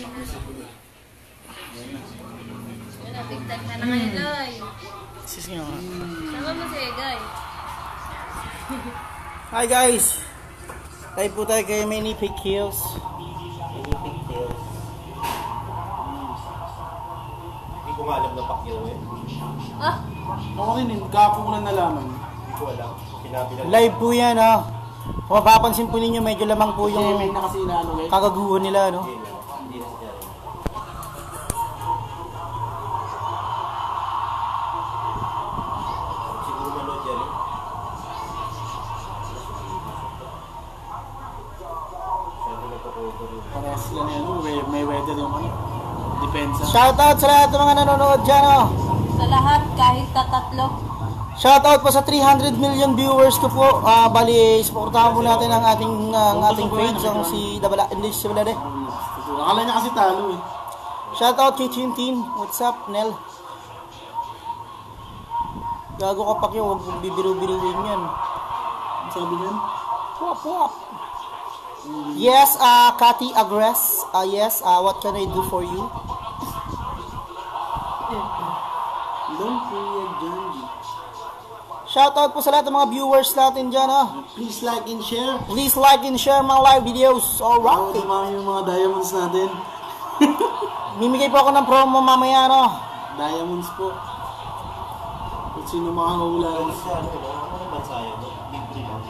Yan na, big time ka na ngayon, Loy. Sis nga. Sama mo si Egay. Hi guys! Tayo po tayo kay Mini Pig Hills. Mini Pig Hills. Hindi ko nga alam na Pacquiao eh. Ah! Ako rin eh, kapo ko lang nalaman. Hindi ko alam. Sinabi lang. Live po yan ha. Kung mapapansin po ninyo, medyo lamang po yung May na kasi inaano eh. kagaguhan nila, no? Hindi na siya. Siguro manood yan eh. Sabi na po Parehas lang yan, may weather yung ano. Depensa. Shoutout sa lahat ng mga nanonood dyan, oh. Sa lahat, kahit tatatlo. Shoutout po sa 300 million viewers ko po. Bali, supportahan po natin ang ating page, ang si Dabala, hindi si Dabala. Akala niya kasi talo eh. Shoutout kay Tintin. What's up, Nel? Gago ka pa kayo, huwag mong bibiru-biruin yan. Ang sabi niyan? Wap, wap. Yes, Cathy Agres. Yes, what can I do for you? Don't Kuya Janji. Shoutout po sa lahat ng mga viewers natin dyan, ha. Please like and share. Please like and share mga live videos. Alright. Dumami yung mga diamonds natin. Mimigay po ako ng promo mamaya, no. Diamonds po. Kung sino makakawala. Ano siya, ano bansa yan? Libre lang.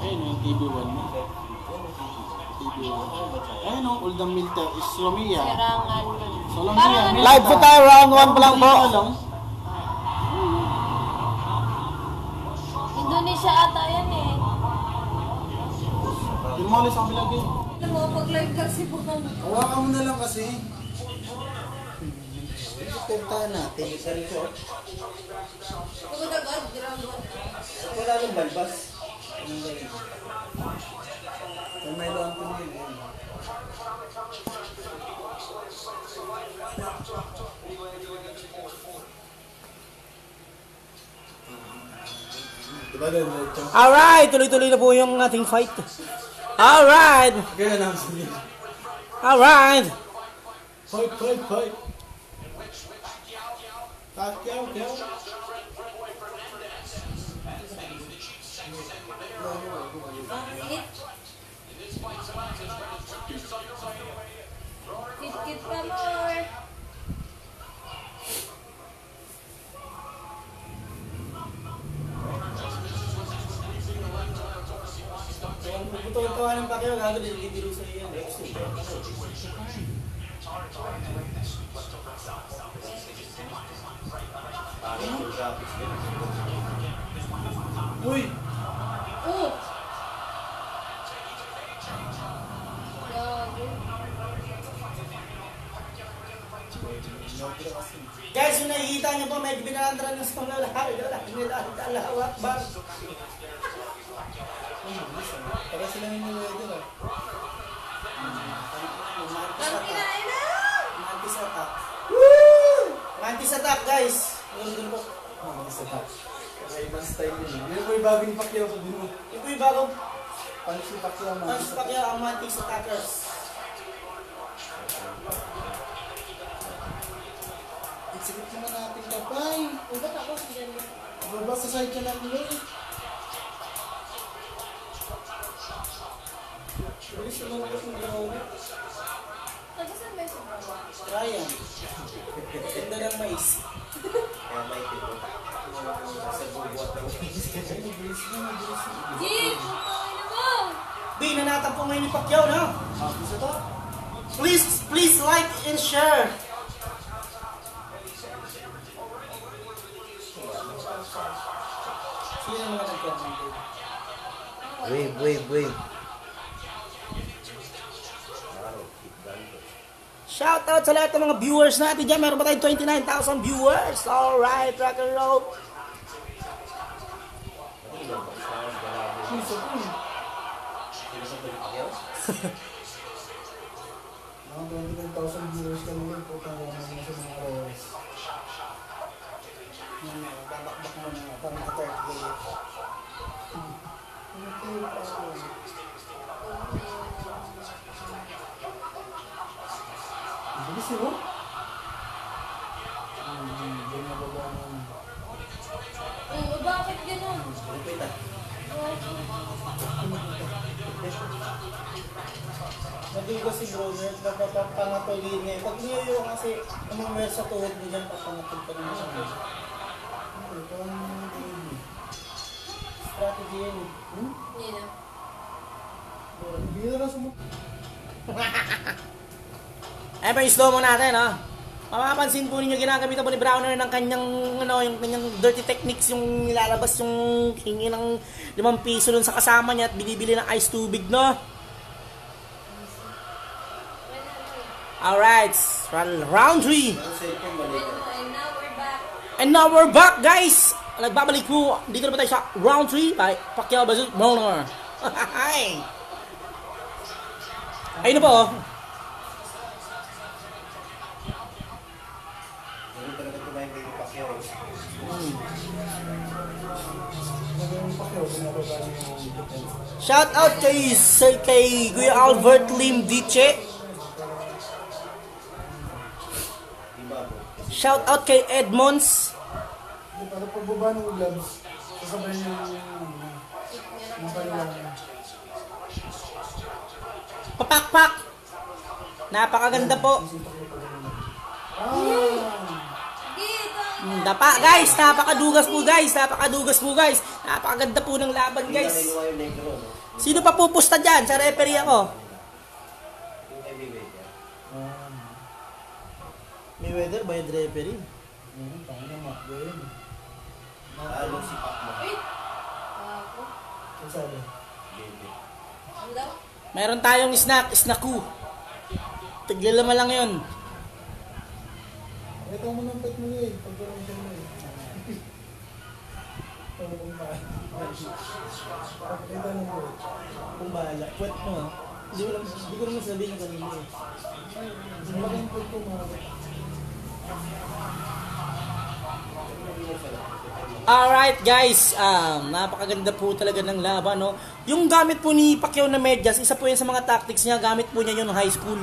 Ayun yung TV1 mo. TV1. Ayun yung Uldang Milta is Romia. Serangan. Solomia. Live po tayo, round 1 pa lang po. Indonesia ata yan eh. Yung mga sa kabila din. Alam mo, pag-live kasi po kami. Hawakan mo na lang kasi. Puntahan natin. Pagod agad, dragon. Wala nang balbas. Kung may loan po nyo yun. Alright, tuloy-tuloy na po yung ating fight. Alright! Kaya namin sa niya. Alright! Fight, fight, fight. Pacquiao, Pacquiao. Bakit? Kit-kit pa more. Puto-putuan ng Pacquiao, gago nililibiro sa iyo. Uy! Oh! Gago. Guys, yung nakikita nyo po, medyo binandra ng sa mga lahat. Allahu Akbar. Para sila yung weather ah. Ang kinain na! Mantis attack. Woo! Mantis attack, guys. Ganun po. Mantis attack. Ibang style yun. Yun po yung bagong Pacquiao sa din mo. Ito yung bagong Pansi Pacquiao, Mantis Pacquiao, ang Mantis attackers. Iksikip naman natin kapay. Ubat ako, dyan. Baba sa side ka lang nyo eh. Bilis yung mga kasong ginawa. Nagsasan ba yung sobrang? Ryan. Ganda ng mais. Kaya may tipo. Sa bubuhat ng Mabilis na, mabilis na. Jig! Putangin mo! B, nanatag po ngayon ni Pacquiao, no? Mabilis ito. Please like and share. Sino yung mga nagkakamit? Wave. Shoutout sa lahat ng mga viewers natin dyan. Meron ba tayong 29,000 viewers? Alright, rock and roll. Mga 29,000 viewers ka naman po tayo naman sa mga oras. Babakbak mo na parang ka-30 Ano Bilis yun, no? Binababa ng... Oh, bakit ganun? Lupit ah. Naging ko si Brother, papangatulin ngayon. Pag niyo kasi umamwer sa tuhod mo dyan, papangatulin ka naman siya. Strategy yun. Hindi na. Hindi na lang sumuk. Ayan pa yung slow mo natin, ha? Mapapansin po ninyo, ginagamit po ni Browner ng kanyang, yung kanyang dirty techniques, yung nilalabas yung hingi ng 5 piso dun sa kasama niya at binibili ng ice tubig, no? Alright, round 3. Ang cellphone balik. And now we're back. And now we're back, guys! Nagbabalik po, dito na ba tayo sa round 3 by Pacquiao vs. Browner. Hi! Ayun na po, oh. Hindi talaga tumayin kay Pacquiao. Shout out kay Kuya Albert Lim Diche. Diba po? Shout out kay Edmonds. Para pagbaba ng gloves, sasabay yung kanilang... Papakpak. Napakaganda po. Dapa guys, napakadugas po guys. Napakaganda po ng laban Hindi guys. na kinuha yung negro, no? Sino pa pupusta dyan? Sa referee ako. Yung heavyweight yan. Mayweather, bayad referee. Tayo na makgawin. Ano si Pacquiao? Wait. Ako. Ang sabi? Baby. Ano daw? Meron tayong snacku. Tiglalama lang yun. Ito mo ng pet mo eh. Pagkaroon ka mo eh. Pakita ng mo eh. Kung bahala. Pwet mo ha. Hindi ko naman sabihin yung kanina eh. Malaking pet ko mga. Alright guys, napakaganda po talaga ng laban, no? Yung gamit po ni Pacquiao na medyas, isa po yan sa mga tactics niya, gamit po niya yun high school.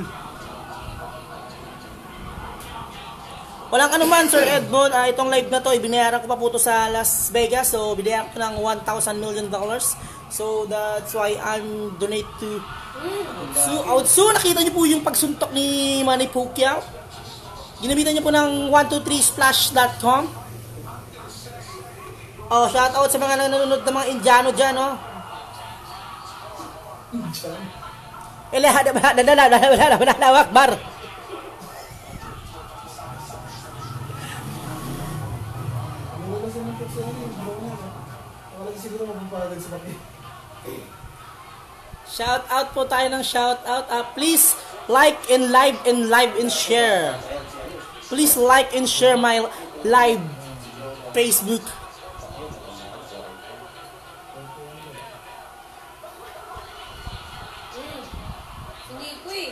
Walang anuman, Sir Edmond, itong live na to, binayaran ko pa po to sa Las Vegas, so binayaran ko ng $1,000 million. So that's why I'm donate to... So nakita niyo po yung pagsuntok ni Manny Pacquiao. Ginamitan niyo po ng 123splash.com. Oh, shout out sa mga nanonood ng mga Indiano dyan, no? Akbar. Ano ba sa mga pet sa ano? Wala siguro magpapalag sa bakit. Shout out po tayo ng shout out. Please like and share. Please like and share my live Facebook. Hindi ko eh.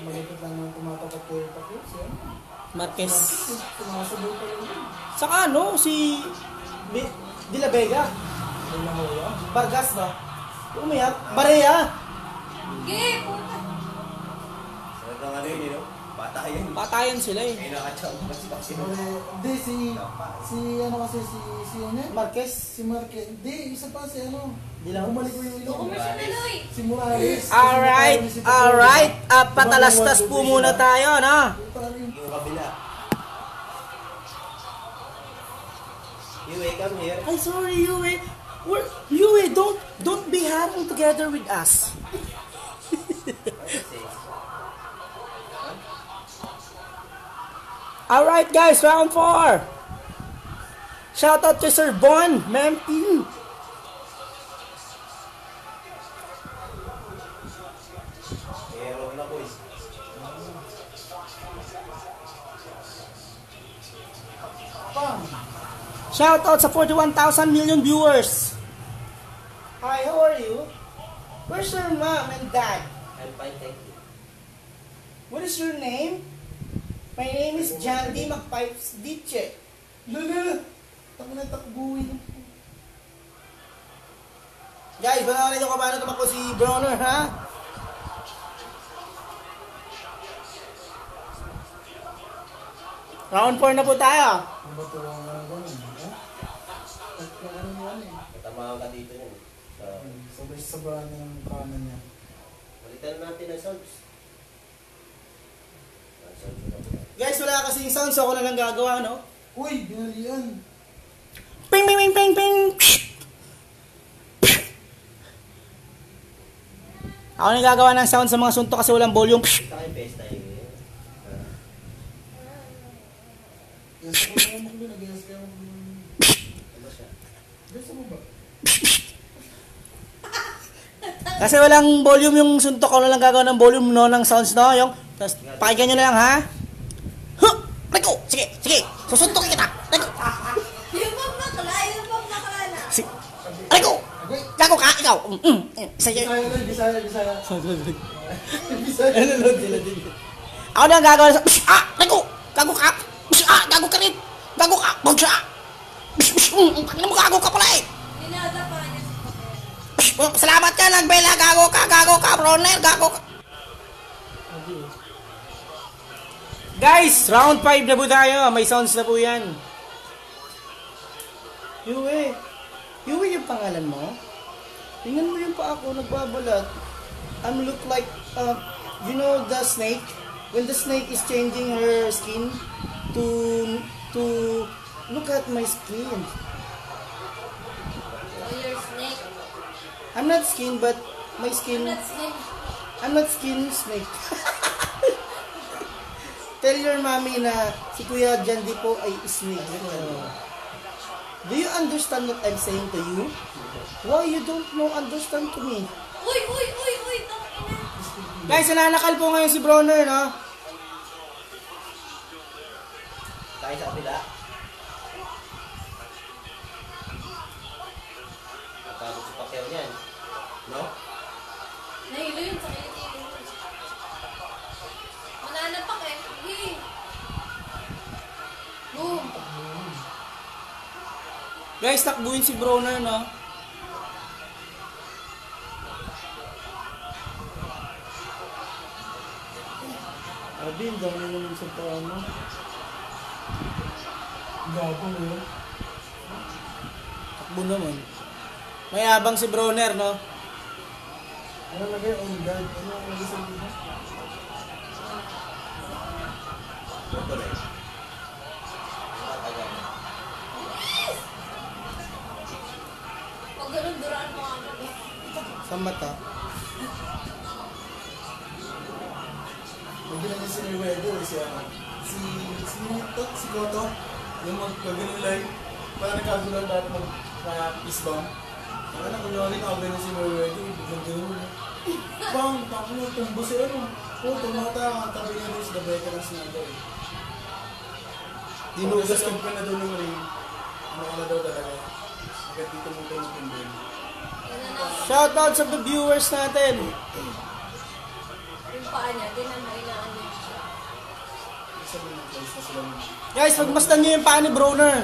Malipit lang nang tumatapat ko yung pakit siya. Marquez. Sumasabay pa rin. Saka ano, si De La Vega. Ay nahuya. Vargas ba? Umiyak. Barea. Sige, puta. Talagang ano yun, no? Patayan. Patayan sila eh. May nakachamba si Pacquiao. Hindi, si ano kasi, si ano yan? Marquez. Si Marquez. Hindi, isa pa si ano. Di lang. Bumalik ko yung ilo. Commercial na daw eh. Si Morales. Alright. Patalastas po muna tayo, no? Yung kabila. Yue, come here. Ay, sorry, Yue. Yue, don't be having together with us. Alright guys, round 4. Shout out to Sir Bon, Memphis. Meron na po eh. Shout out sa 41,000 million viewers. Hi, how are you? Where's your mom and dad? I'm fine, thank you. What is your name? My name is John D. McPipes Diche. Lala! Tako na takbuhin. Guys, panoorin nyo kung paano tumakbo si Browner, ha? Round 4 na po tayo. Ang bato ang ganun. Tama ka dito yun. Sabay-sabahan niya ng kanan niya. Balitan natin ang sounds. Guys, wala kasing sound, so ako na lang gagawa, no? Uy, binalian. Ping, ping, ping, ping, ping. Ako na gagawa ng sound sa mga suntok kasi walang volume. Sa akin, pesta yun. Yes, ako mo ko nag-yes kayo. Ano siya? Yes, mo ba? Kasi walang volume yung suntok, ako na lang gagawa ng volume, no? Ng sounds, no? Yung, tapos, pakinggan nyo na lang, ha? Huh! Reko! Sige, sige! Susuntokin kita! Reko! Yung bang bakla, yung bang bakla na. Sige! Reko! Gago ka! Ikaw! Isa yun. Bisaya. Ako na ang gagawa sa... Reko! Gago ka! Gago ka rin! Gago ka! Bagsa! Ano mo gago ka pala eh! Dinada pa niya si Papa. Salamat ka lang, Bella! Gago ka! Bronner! Gago ka! Guys! Round 5 na po tayo! May sounds na po yan! Yue! Yue yung pangalan mo? Tingnan mo yung pa ako, nagbabalat. Look like, you know the snake? When the snake is changing her skin to look at my skin. Oh, your snake. I'm not skin, but my skin, That's snake. I'm not skin snake. Tell your mommy na si Kuya Jandy po ay snake. Do you understand what I'm saying to you? Why you don't know understand to me? Uy! Tangina. Guys, nananakal po ngayon si Bronner, no? Tayo sa kabila. Napagod si Pacquiao niyan. No? Nahilo yun sa kanya. Mananapak eh. Sige. Boom. Guys, takbuhin si Bronner, no? Abi, ang dami naman sa paano. Gago mo. Takbo naman. Mayabang si Bronner, no? Ano lagay? On guard. Ano lagay sa dito? Ito na eh. Matagal. Pag ganun, duraan mo agad eh. Sa mata. Pag ginagawa si Mayweather, si Cotto, yung mag-ganun live, parang nagkagulan lahat mag-peace bomb. Ano, kunyari nakagano si Mayweather, biglang ganun. Bang, tapos mo, tumbo si ano. Tumata, tabi niya rin si Dabeka ng sinagaw. Dinugas ka na doon ng ring. Ano ka na daw talaga. Agad dito mo tayo magpindin. Shoutout sa viewers natin. Yung paa niya, tinan mo, ilaan niya. Sabi ng place na sila. Guys, pagmasdan nyo yung paa ni Bronner.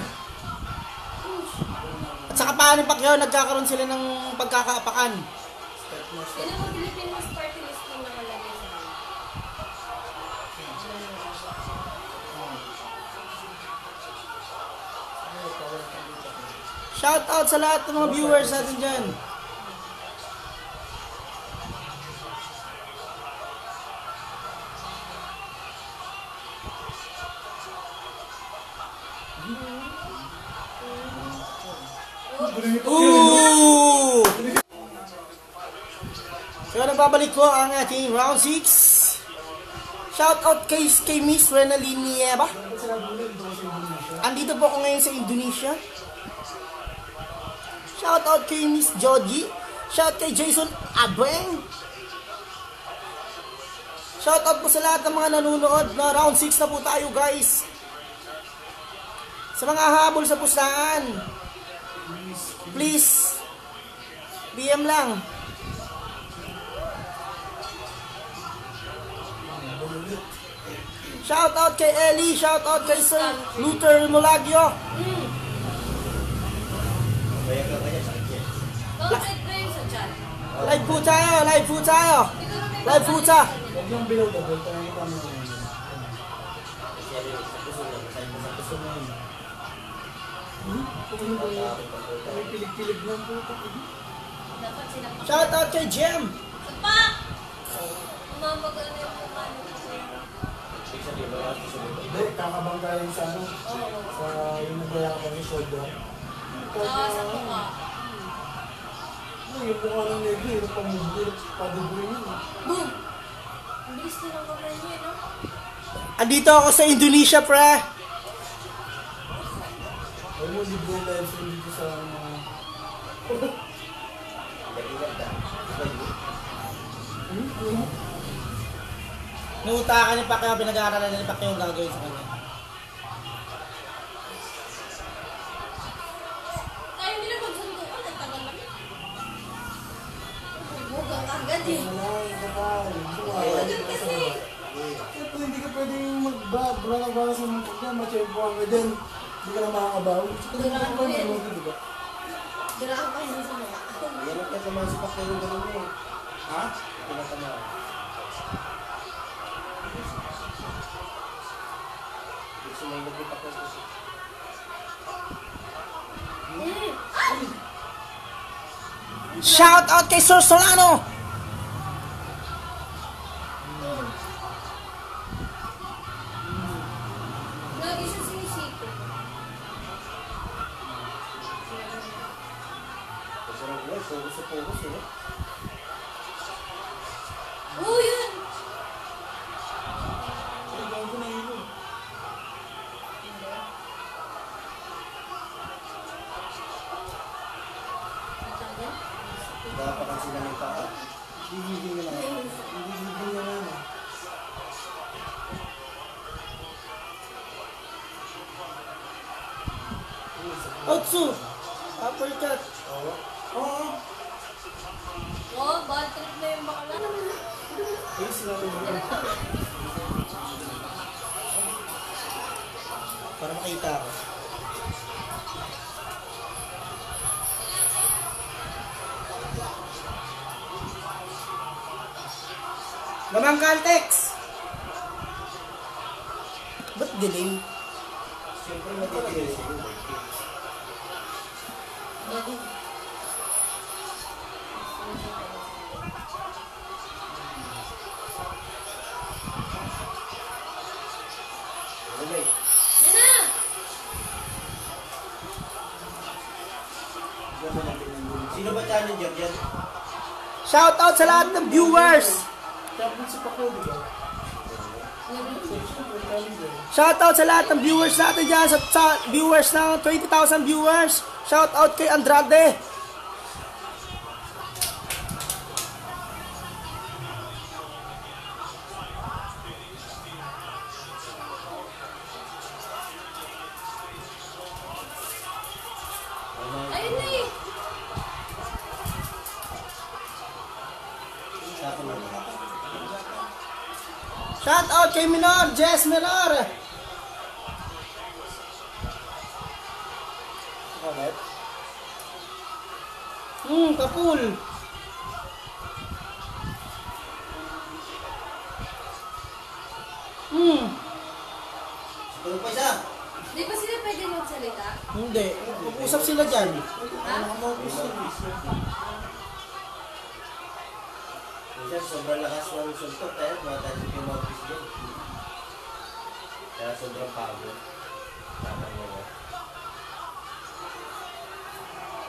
At saka paa ni Pacquiao, nagkakaroon sila ng pagkakaapakan. Yan ang Philippine Mas Party List yung nakalagay sa akin. Shoutout sa lahat ng mga viewers natin dyan. Ooh! So, nababalik ko ang ating round 6. Shoutout kay Miss Renalyn Nieva. Andito po ako ngayon sa Indonesia. Shoutout kay Miss Joji. Shoutout kay Jason Abeng. Shoutout po sa lahat ng mga nanonood na round 6 na po tayo, guys. Sa mga habol sa pustahan, please, PM lang. Shoutout kay Ellie, shoutout kay Sir Luther Molagio. Kaya ka kanya sa kanya. Comment na yun sa chat. Live po tayo, live po tayo. Live po tayo. Huwag yung below the belt, tayo yung tama na yun. Kasi ano yung sa puso lang. Gusto mo yun. May pilig-pilig ng puto. Dapat sinapak. Shout out kay Jem! Sapak! Umambag ano yung mukha nyo. Hindi, kakabanggayin sa ano. Sa yung nagbayakabang yung shoulder. Sa mukha. Yung mukha ng negro, yung pamubir, padubuin yun. Boom! Ang bilis na ng kamay niyo, no? Andito ako sa Indonesia, pre! Huwag mo libre yung live stream dito sa mga... Nangutakan ni Pacquiao, pinag-aaralan ni Pacquiao yung gagawin sa kanya. Tayo nila magsundukan, ang tagal lang. Bugang agad eh. Agad kasi. Siyempre, hindi ka pwedeng magbara sa mga pagka, machempohan ka dyan. Hindi ka na makakabaw. Duraan mo yan. Diba? Diraan ka yun sa mga. Yan ang katamaan sa Pacquiao yung gano'n mo. Ha? Pinatamaan. Gusto mo yung nagpipak na siya. Shout out kay Sir Solano! Lagi siya sinisipin. Masarap na, focus sa focus eh. Oo, yun! Ay, gawin ko na yun. Dapat sila ng paa. Gigigil na lang. Gigigil na lang. Otsu! Uppercut! Oo. Oh, bad trip na yung bakla. Ace lang yun. Para makita ako. Lamang Caltex! Ba't delay? Siyempre matitigil siya. Okay. Yan na! Sino ba challenger dyan? Shout out sa lahat ng viewers! Champion si Paco, di ba? Shout out sa lahat ng viewers natin dyan, sa viewers ng 20,000 viewers. Shout out kay Andrade. Ayun na eh! Shout out kay Minor, Jess Minor. Bakit? Kapul. Tulog pa isa. Di ba sila pwede magsalita? Hindi, usap sila dyan. Ha? Minsan sobrang lakas ng suntok kaya matasip yung office dyan. Kaya sobrang pagod. Tapang mo ba?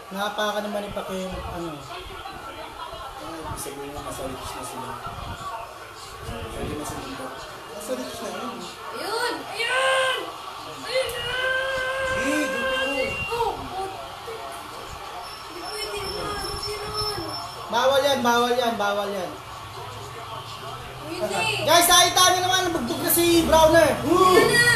Nakapaka naman ni Pacquiao yung ano. Ibig sabihin na nasa rich na sila. Pwede na sila dito. Nasa rich na yun. Ayun! Ayun! Ayun na! Oh! Puti! Hindi pwede naman! Ganun! Bawal yan, bawal yan, bawal yan. Hindi! Guys, nakita niyo naman, nagbugtog na si Browner. Yan na!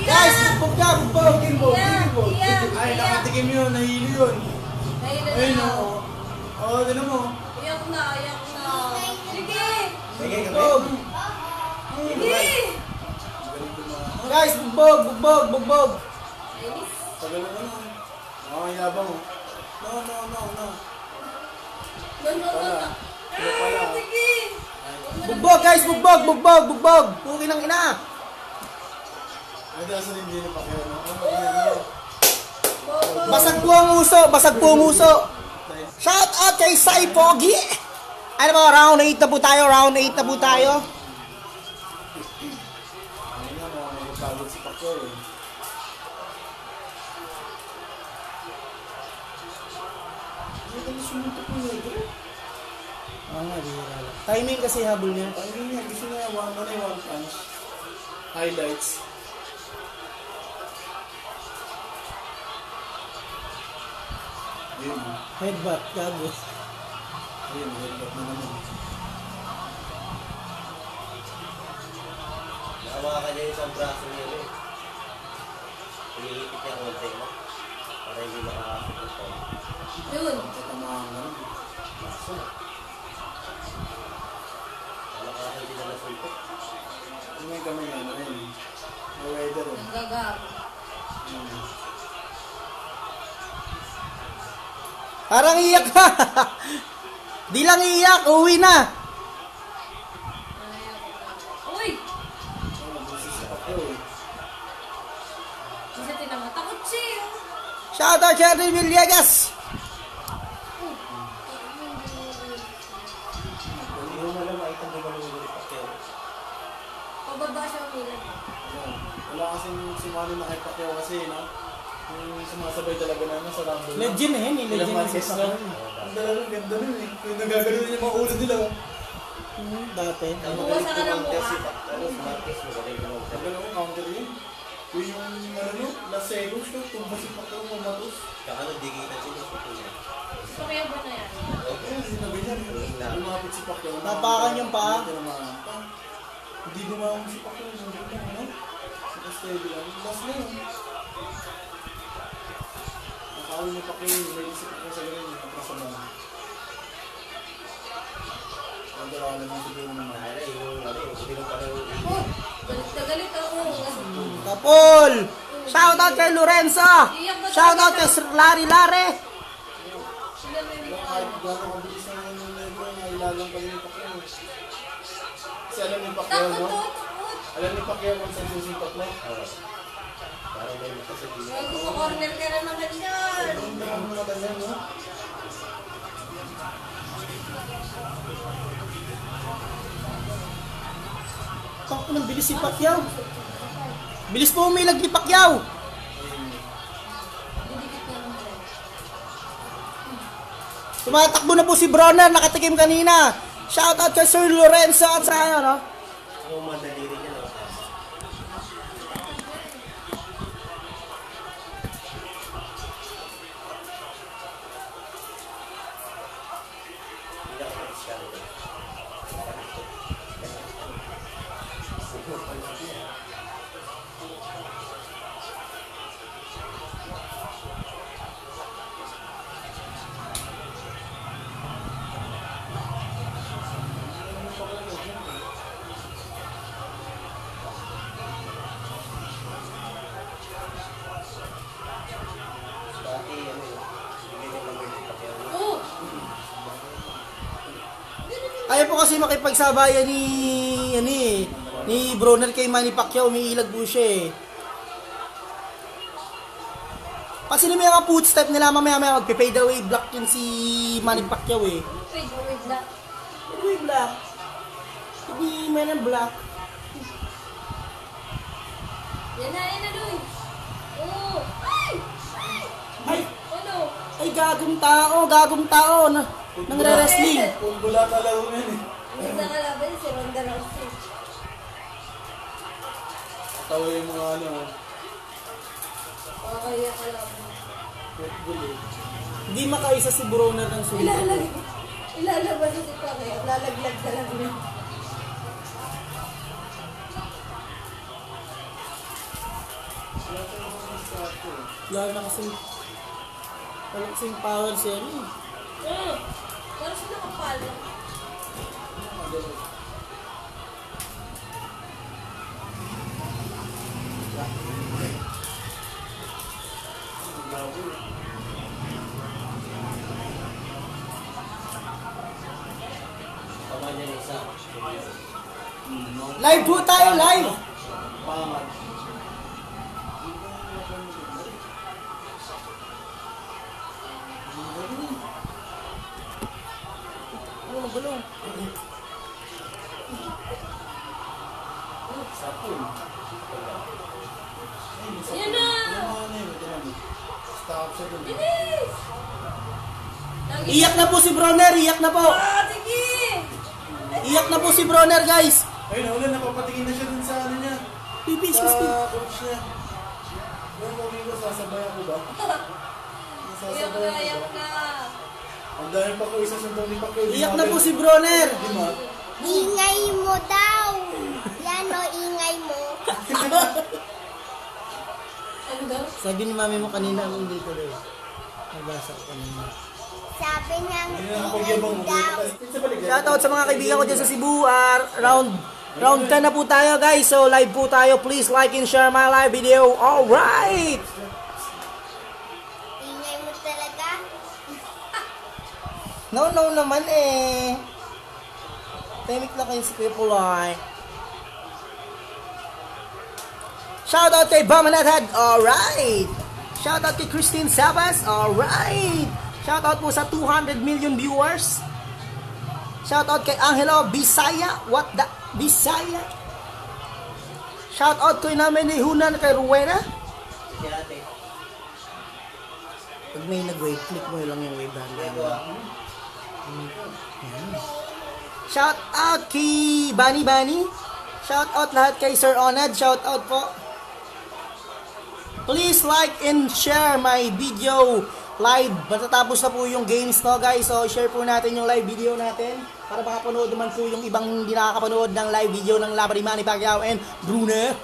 Guys, bugbog ka, bugbog. Iyak! Iyak! Ay, Iyak! nakatikim yun. Nahilo yun. Nahila Ayun na! o. Oo, tinan mo. Iyak na! Iyak na! Sige! Sige, Bugbog. Sige! Guys, bugbog, bugbog, bugbog. Ayos! Tagal na naman. Oo, yabang o. No, no, no, no. No, no, no, no. Pala. Ah, sige! Huwag mo na bugbog guys, bugbog. Pukin ng ina. Ay, dasa rin din pa kayo, no? Ano ba yun? Basag po ang uso. Shout out kay Sai Pogi. Ano mo, round 8 na po tayo. Ayun nga, may pagod si Pacquiao eh. Hindi ka na sumuntok ng negro. Timing kasi habol niya. Ayun nga, gusto niya one punch. Highlights. Yun. Headbutt, gago. Ayun, headbutt na naman. Nakawa ka niya yung isang braso niya eh. Iniipit niya konti mo. Para hindi makakapit. Yun. Tatamaan ka naman. Nakakapit din na nasuntok. Ano may kamay nga na yun? May weather eh. Ang gagawin. Parang iyak ka. Di lang iyak, uwi na. Uy! Ano, busis si Pacquiao eh. Kasi tinama. Takot siya. Shout out Jerry Villegas. Hindi mo na lang makita mo ba yung Pacquiao. Pababa siya umilag. Wala kasing sumali na kay Pacquiao kasi, no? Yung sumasabay talaga namin sa Rumble. Legend eh, ni Ilang legend Marquez na. Ang talagang ganda nun eh. Yung nagagano yung mga ulo nila. Dati. Ang Bukas ka ng mukha. si Marquez, magaling na mag-counter. Tagal ako counter yun. Yung ano, last seconds ko, tumba si Pacquiao mamatos. Kaka nagdigitan sila sa tuloy. Kaya ba na yan? Ayun, sinabi niya. Lumapit si Pacquiao. Napakan yung paa. Hindi gumawang si Pacquiao. Hindi gumawang, no? Sa steady lang. Last na yun. Nakawin ni Pacquiao. May isip ako sa ganun. Nakasama. Ang dalawa lang siguro naman. Ay, yung ano, hindi mo pa rin Oh! Galit na galit ako. Kapol. Shout out kay Lorenzo. Shout out kay Sir Larry. Sila may Kung kahit gano'ng kabilis na yung negro, nailalang pa rin ni Pacquiao. Kasi alam ni Pacquiao, takot no? to, takot. Alam ni Pacquiao kung saan susuntok mo. parang may makasabihin. Bago sa corner ka na naman yan. Ang dami mo na ganyan, no? Pakto ng bilis si Pacquiao. Bilis po umilag ni Pacquiao. Didikit na naman. Tumatakbo na po si Bronner, nakatikim kanina. Shout out kay Sir Lorenzo at sa ano, no? Ang madali rin yan. Oh! Ayaw po kasi makipagsabayan ni Bronner kay Manny Pacquiao, umiilag po siya eh. Kasi may mga footstep nila mamaya magpe-fade away block yun si Manny Pacquiao eh. Wait, wait lang. Away block. Hindi man ang block. Yan na, Luy. Oh! Ay! Ay! Ano? Ay, gagong tao na nangre-wrestling. Kung bula talaga yun eh. Ang isang kalaban si Ronda Rousey. Tawa yung mga ano, Kaya kalaban. Red Bull eh. Hindi makaisa si Bronner ng sulit. Ilalabas si Pacquiao. Lalaglag ka lang niya. Wala kasing power siya eh. Oh! Pero sila kapalo. Pamanya ng isa. Live po tayo, live! Pangat. Ano magulong? Sapul. Yan na! Stop siya dun. Bilis! Iyak na po si Bronner, iyak na po! Ah, sige! Iyak na po si Bronner, guys! Ayun, wala, napapatingin na siya dun sa ano niya. Pipi, Sa susti. coach niya. Yung sabi ko, sasabay ako ba? Iyak na, iyak na. Ang dami pa ko, isa sa dami pa ko. Iyak na po si Bronner! Di ba? Ingay mo daw. Yan o, ingay mo. Ano daw? Sabi ni mami mo kanina, hindi ko daw. Nabasa ko kanina. Sabi niya, Hindi na ingay napagyabang mo mo. daw. Sa balik. Shoutout sa mga kaibigan ko dyan sa Cebu. Round 10 na po tayo, guys. So, live po tayo. Please like and share my live video. Alright! Ingay mo talaga. No naman eh. Tahimik na kayo si people ay. Shoutout kay Bamanatad. Alright! Shoutout kay Christine Sabas. Alright! Shoutout po sa 200 million viewers. Shoutout kay Angelo Bisaya. What the? Bisaya. Shoutout ko namin ni Hunan kay Rowena. Sige natin. Pag may nag-wave, click mo lang yung wave button. Shout out kay Bani. Shout out lahat kay Sir Onad. Shout out po. Please like and share my video live. Matatapos na po yung games, no, guys. So share po natin yung live video natin para makapanood naman po yung ibang hindi nakakapanood ng live video ng laban ni Manny Pacquiao and Brunner.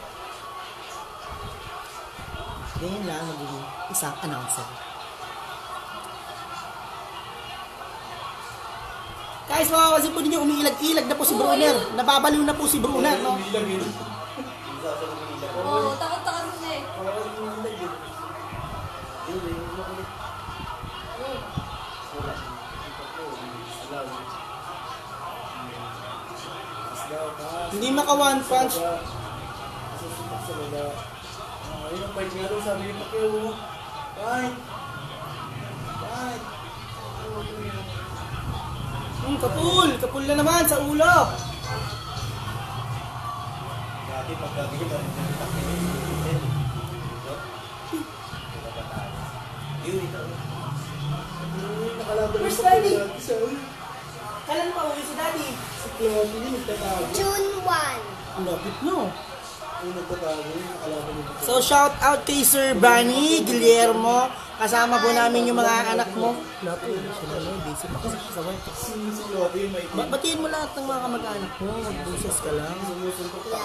Ganyan lang magiging isang announcer. Guys, makawasin po ninyo, umiilag-ilag na po si Brunner. Nababaliw na po si Brunner, no? Oo, takot-takot na eh. Hindi maka one punch. Ayun ang fight nga daw, sabi ni Pacquiao. Fight! Fight! Kapul na naman sa ulo. Dati pagkagawin ka rin ng takilin. Yun, ito. Nakalaban Where's ni Pacquiao Daddy? dati sa Kailan pa uwi si Daddy? si Claude, hindi nagtatago. June 1. Ang lapit, no? Yung nagtatago, yung nakalaban ni Pacquiao. So, shout out kay Sir Bani Guillermo. Kasama po namin yung mga anak mo. Lapit, sila na, busy pa kasi sa work. Si Claude, yung may Batiin mo lahat ng mga kamag-anak mo. Mag-business ka lang. sumusuntok pa.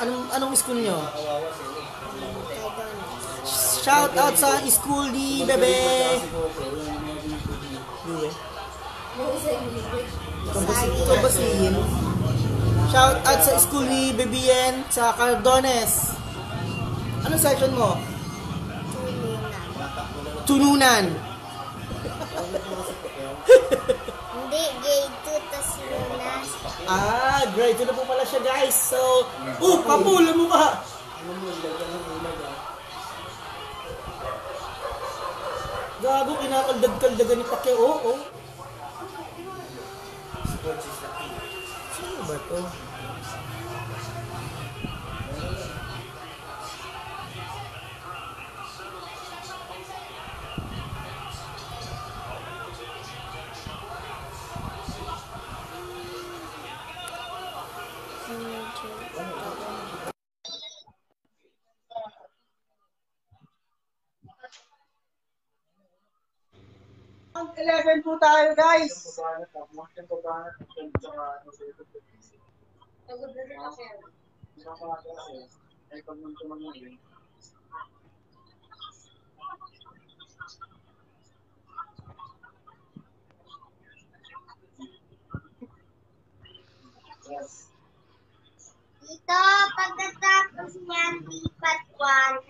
Hello? Anong school nyo? I don't know. Shout out sa school ni Bebe. Si Coco, yung mga binibig niya. Bebe. Sorry. Kabasin. Shout out sa school ni Bebien sa Cardones. Anong section mo? Tulunan. Tununan. Hindi, grade 2 tas lunas. Grade 2 na po pala siya, guys. So, kapul mo ka. Alam mo, ganda ng ulag ah. Gago, kinakaldad-kaldagan ni Pacquiao. Oo. Sports is the key. Sino ba to? Ang 11 po tayo, guys. Pabanat ako. Yung pabanat ako. Tsaka ano sa ito. Pagod na rin ako. Nakakata kasi. Ay pag nang tumangin. Yes. Dito, pagkatapos niyan, lipat 1.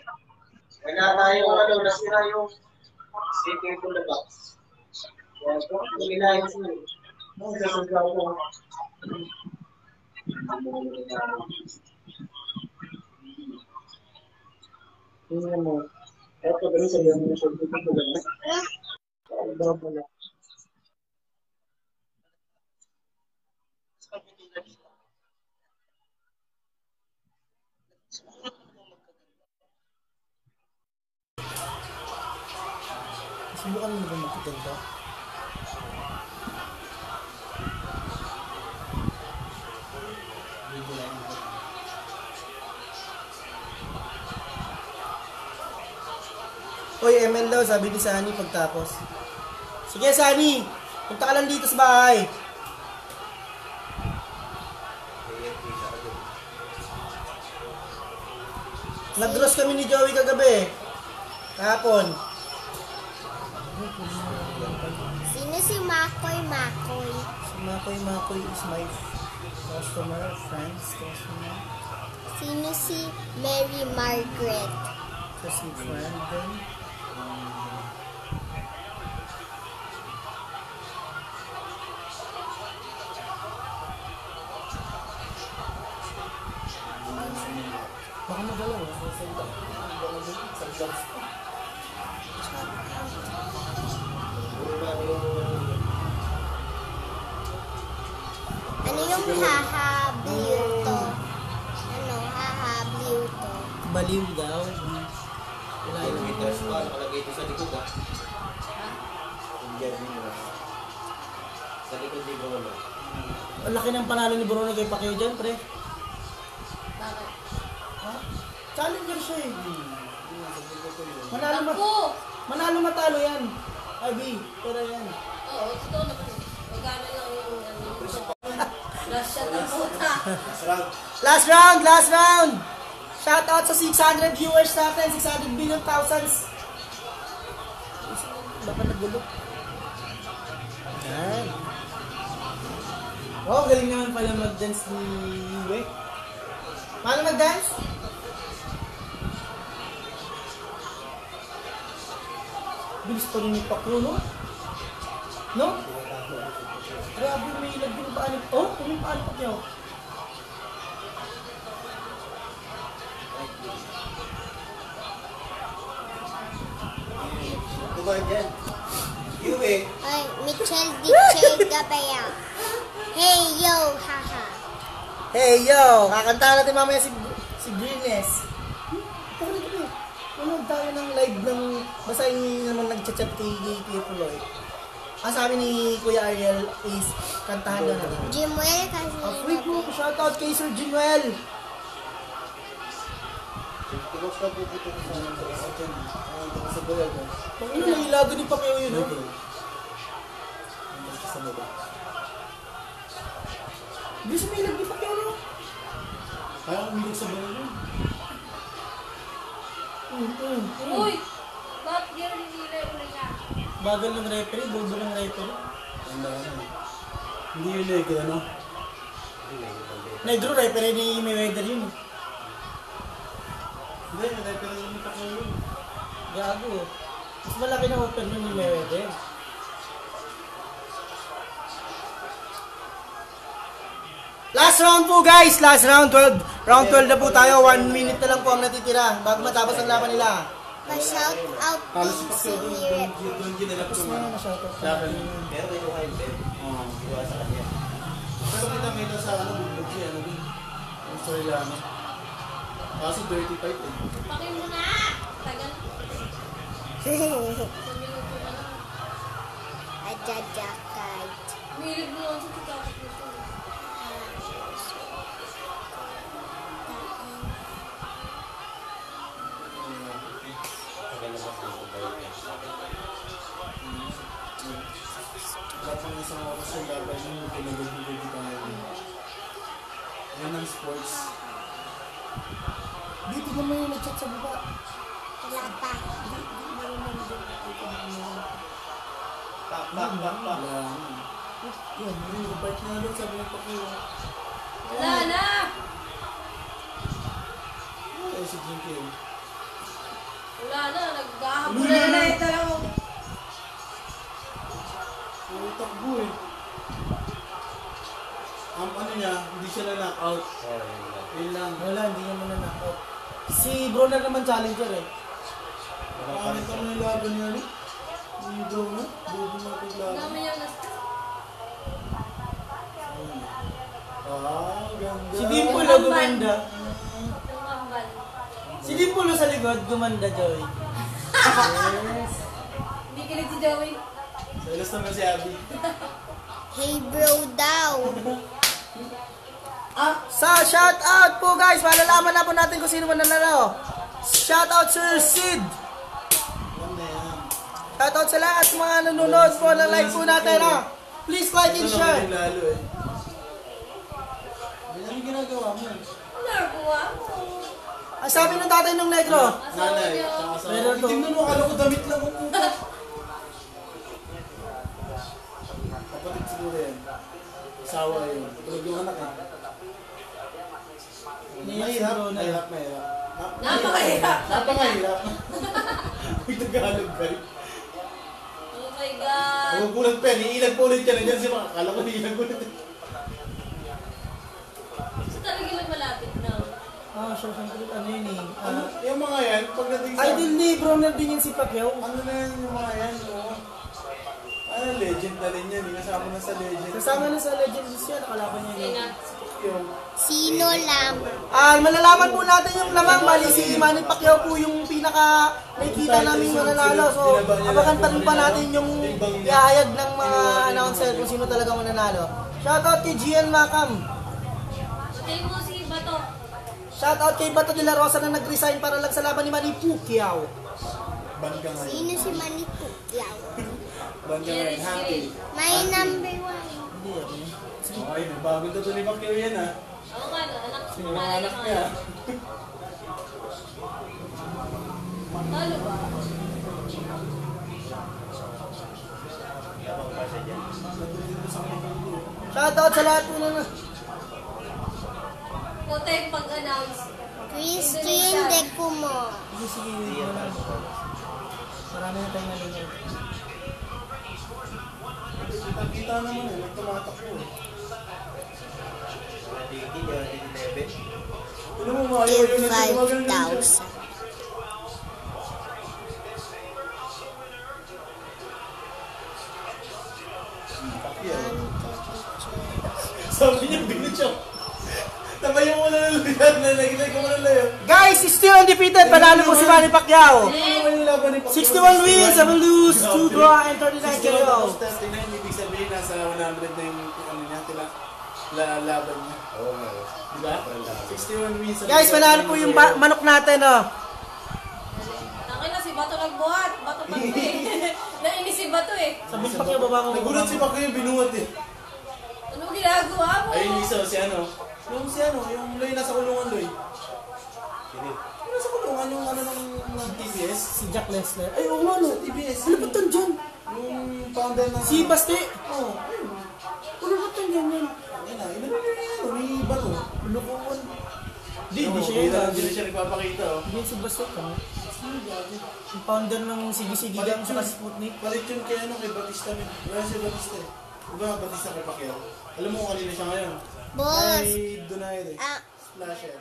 Wala tayong ano, nasira yung sitting to the box. Kaya ito, naginayos mo. Ang sasagaw ko. Tingnan mo. Eto, ganun sabihan mo na siya. Dito ko lang. Double. Subukan mo na ba magkaganda? Hoy, ML daw, sabi ni Sunny pagtapos. Sige, Sunny! Punta ka lang dito sa bahay. Nag-gross kami ni Joey kagabi. Kahapon. Sino si Makoy Makoy? Si Makoy Makoy is my customer, friends, customer. Sino si Mary Margaret? Kasi friend din. Baka magalaw ah. Ano yung hahabliw to? Ano, hahabliw to? Baliw daw. Wala Yung yun. meters pa, nakalagay ito sa likod ah. Yung dyan din ah. Sa likod ni Bruno. Ang laki ng panalo ni Bruno kay Pacquiao dyan, pre. Bakit? Ha? Challenger siya eh. Ako! Manalo matalo yan. Abi, pero yan. Oo, totoo naman. Magana lang yung last shot ng puta. Last round, last round! Shoutout sa 600 viewers natin, 600 billion thousands. Baka nagulo. Yan. Oh, galing naman pala mag-dance ni Yue. Paano mag-dance? Bilis pa rin ni Pacquiao, no? No? Grabe, may ilag yung paan. Oh, may paan Pacquiao. Diba dyan? Yue! Ay, Mitchell Ditchell Gabaya. Hey yo, haha. Hey, yo! Kakanta natin mamaya si Greeness. Manood tayo ng live ng... Basta yung naman nag-chat kay Kuya Puloy. Ang sabi ni Kuya Ariel is kantahan na natin. Jimuel kasi Free group, shoutout kay Sir Jinuel. Tibos ka po dito sa akin. Sa bayag. Pag ino, may ilago ni Pacquiao yun, no? Sa baba. Hindi siya may ilag ni Pacquiao, no? Kaya ang umilig sa bayag yun. Uy! Ba't yun nililay ulit ka? Bagal ng referee, bobo ng referee. Ang dami. Hindi yun eh, kaya ano? Negro referee ni Mayweather yun. Hindi, pero yung Pacquiao yun. Gago. Mas malaki na open nun ni Mayweather. Last round po guys! Last round 12. Round 12 na po tayo. 1 minute na lang po ang natitira bago matapos ang laban nila. Pa-shout out Kala si din si Pacquiao Hirit. doon ginalap ko nga. Shoutout Sa akin. Pero may kuha yung bed. Oo. Iwa sa kanya. Pero kita sa ano, bublog siya, ano din. Ang story lang. Kasi dirty fight eh. Pakin mo na! Tagal. Ajajakay. Milig mo lang sa tikapit nito. Tagal naman po ito ba yun? Lahat ng isang oras yung labay nyo, pinagagagag ka ngayon. Yan ang sports. Dito naman yung nag-chat sa baba. Wala pa. Pak, pak, pak, pak. Wala nga. Yan, yung bike na lang, sabi ng Pacquiao. Wala na! Ay, si Jinky. Wala na, naghahabol na ito yung... Puro takbo eh. ang ano niya, hindi siya na-knockout. Yun lang. Wala, hindi niya muna knockout. Si Broner naman challenger eh. Pangit ako ng laban niya, no? Hindi daw na. Bubo na ito laban. Dami yung nas... Ganda. Si Dimple o gumanda. Tumambal. Si Dimple o sa likod, gumanda, Joy. Hindi kinig si Joey. Salas naman si Abby. Hey bro daw. Sa shoutout po guys, malalaman na po natin kung sino man nanalo. Shoutout Sir Sid. Ganda yan. Shoutout sa lahat ng mga nanonood po ng live po natin. Please like and Ito share. naman yung lalo eh. Ganyan yung ginagawa mo. Narkuha mo. Ang sabi ng tatay ng negro. Asawa Nanay, niyo. tsaka sa... Meron to. Tingnan mo, akala ko damit lang ang puto. Kapatid siguro yan. Asawa yun. Tulog yung anak eh. Mahirap, mahirap, mahirap. Napakahirap. Napakahirap. Uy, Tagalog ka rin. Oh my God. Magugulat pa yan, iilag po ulit ka na dyan si Maka. Akala ko iilag ulit. So talaga lang malapit na. Sure, siyempre, ano yun eh. Yung mga yan, pagdating sa... Idol ni Broner din yung si Pacquiao. Ano na yan yung mga yan, no? Ano, legend na rin yan. Kasama na sa legend. Kasama na sa Legends yan, nakalaban niya Sige yun. na. Yung... Sino lang? Malalaman po natin yung lamang mali si Manny Pacquiao po yung pinaka nakikita namin mananalo. So, abakan pa rin pa natin yung ihahayag ng mga announcer kung sino talaga mananalo. Shoutout kay Gian Macam. Patay mo si Bato. Shoutout kay Bato de la Rosa na nag-resign para lang sa laban ni Manny Pacquiao. Ban ka ngayon. Sino si Manny Pacquiao? Ban ka ngayon, happy. My number 1. Hindi ako. Okay, nagbago na ito ni Pacquiao yan ha. Oo nga, no? Anak Yung mga anak niya. Ano ba? Shoutout sa lahat po na Ikaw tayo pag-announce. Christine De Cumo. Sige, sige, wait mo lang. Marami na tayong nanonood. Kita naman eh, nagtumatakbo eh. Ano mo mga ayaw yun na tumagalan din siya. 5,000. Pacquiao. Sabi niya, binityo. Tabayo mo na lang na nagilay ko mo na lang. Guys, still undefeated. Panalo po si Manny Pacquiao. Ano naman yung laban ni Pacquiao? 61 wins, 7 lose, 2 draw, and 39 KO. 69, ibig sabihin nasa 100 na yung ano niya, laban niya. Oo nga. Diba? 61 wins. Guys, panalo po yung manok natin, oh. Tangin na si Bato nagbuhat. Bato pa eh. Nainis si Bato eh. Sabi ni Pacquiao, baba mo. Nagulat si Pacquiao yung binuhat eh. Ano ginagawa mo? Ayun isa, si ano? Yung si ano, yung Loy nasa kulungan Loy. Sino? Yung nasa kulungan yung ano ng TBS. Si Jack Lesnar. Ay, oo nga, no. Sa TBS. Ano ba tan dyan? Yung founder ng... Si Baste. Oo, ayun. Ano ba tan dyan yan? Ayun na, inano yun yung ano, may bato. Lukuan. Hindi, Oo, hindi siya yun. Hindi na siya nagpapakita oh. Hindi si Baste ka. Yung founder ng Sige-Sige Gang sa Sputnik. Palit yun kay ano, kay Batista. Wala si Batista eh. Diba Batista kay Pacquiao? Alam mo kung kanina siya ngayon? Boss. Kay Donaire. Ah, Splasher.